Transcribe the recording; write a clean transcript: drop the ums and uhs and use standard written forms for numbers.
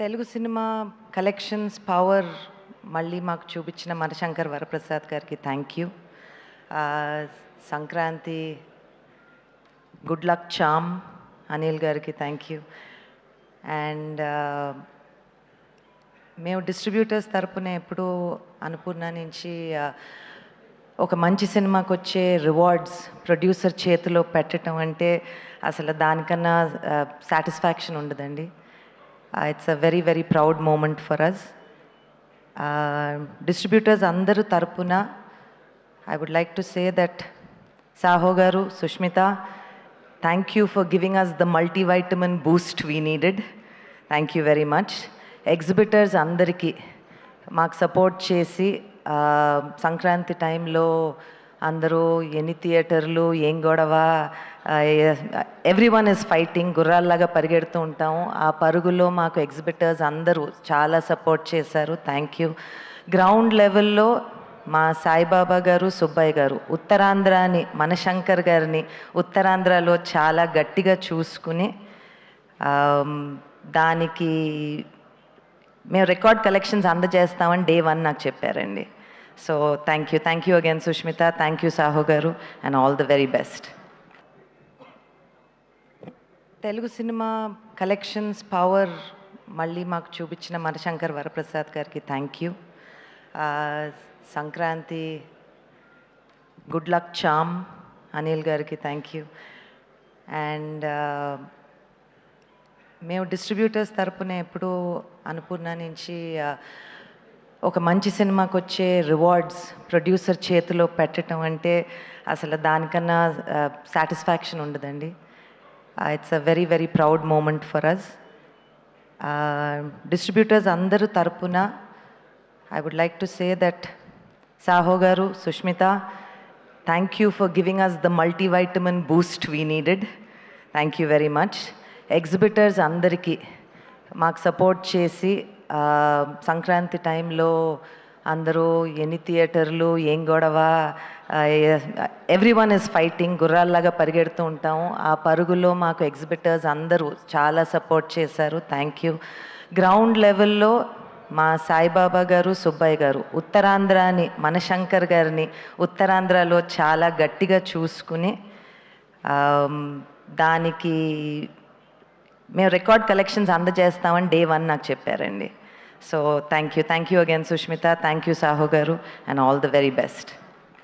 Telugu cinema collections power మళ్ళీ మాకు చూపించిన మనశంకర్ వరప్రసాద్ గారికి thank you. Sankranti good luck charm Anil గారికి థ్యాంక్ యూ. అండ్ మేము డిస్ట్రిబ్యూటర్స్ తరపున ఎప్పుడూ అన్నపూర్ణ నుంచి ఒక మంచి సినిమాకి వచ్చే రివార్డ్స్ ప్రొడ్యూసర్ చేతిలో పెట్టడం అంటే అసలు దానికన్నా సాటిస్ఫాక్షన్ ఉండదండి. It's a very very proud moment for us. Distributors అందరూ తరపున I would like to say that Sahu garu, Sushmita, thank you for giving us the multivitamin boost we needed. Thank you very much. Exhibitors అందరికీ మాకు support చేసి సంక్రాంతి టైంలో అందరూ ఎన్ని థియేటర్లు ఏం గొడవ, ఎవ్రీవన్ ఇస్ ఫైటింగ్, గుర్రాల్లాగా పరిగెడుతూ ఉంటాము. ఆ పరుగులో మాకు ఎగ్జిబిటర్స్ అందరూ చాలా సపోర్ట్ చేశారు. Thank you. గ్రౌండ్ లెవెల్లో మా సాయిబాబా గారు, సుబ్బయ్య గారు ఉత్తరాంధ్రాని, మనశంకర్ గారిని ఉత్తరాంధ్రలో చాలా గట్టిగా చూసుకుని దానికి మేము రికార్డ్ కలెక్షన్స్ అందజేస్తామని డే 1 నాకు చెప్పారండి. So thank you again Sushmita, thank you Saaho గారు, and all the very best. Telugu cinema collections power మళ్ళీ మాకు చూపించిన మనశంకర్ వరప్రసాద్ గారికి thank you. Sankranti good luck charm Anil గారికి థ్యాంక్ యూ. అండ్ మేము డిస్ట్రిబ్యూటర్స్ తరపున ఎప్పుడూ అన్నపూర్ణ నుంచి ఒక మంచి సినిమాకి వచ్చే రివార్డ్స్ ప్రొడ్యూసర్ చేతిలో పెట్టడం అంటే అసలు దానికన్నా సాటిస్ఫాక్షన్ ఉండదండి. It's a very very proud moment for us. Distributors అందరూ తరపున I would like to say that Sahu garu, Sushmita, thank you for giving us the multivitamin boost we needed. Thank you very much. Exhibitors అందరికీ మాకు support చేసి సంక్రాంతి టైంలో అందరూ ఎన్ని థియేటర్లు ఏం గొడవ, ఎవ్రీవన్ ఇస్ ఫైటింగ్, గుర్రాల్లాగా పరిగెడుతూ ఉంటాము. ఆ పరుగులో మాకు ఎగ్జిబిటర్స్ అందరూ చాలా సపోర్ట్ చేశారు. Thank you. గ్రౌండ్ లెవెల్లో మా సాయిబాబా గారు, సుబ్బయ్య గారు ఉత్తరాంధ్రాని, మనశంకర్ గారిని ఉత్తరాంధ్రలో చాలా గట్టిగా చూసుకుని దానికి మేము రికార్డ్ కలెక్షన్స్ అందజేస్తామని డే 1 నాకు చెప్పారండి. So thank you again Sushmita, thank you Saaho గారు, and all the very best.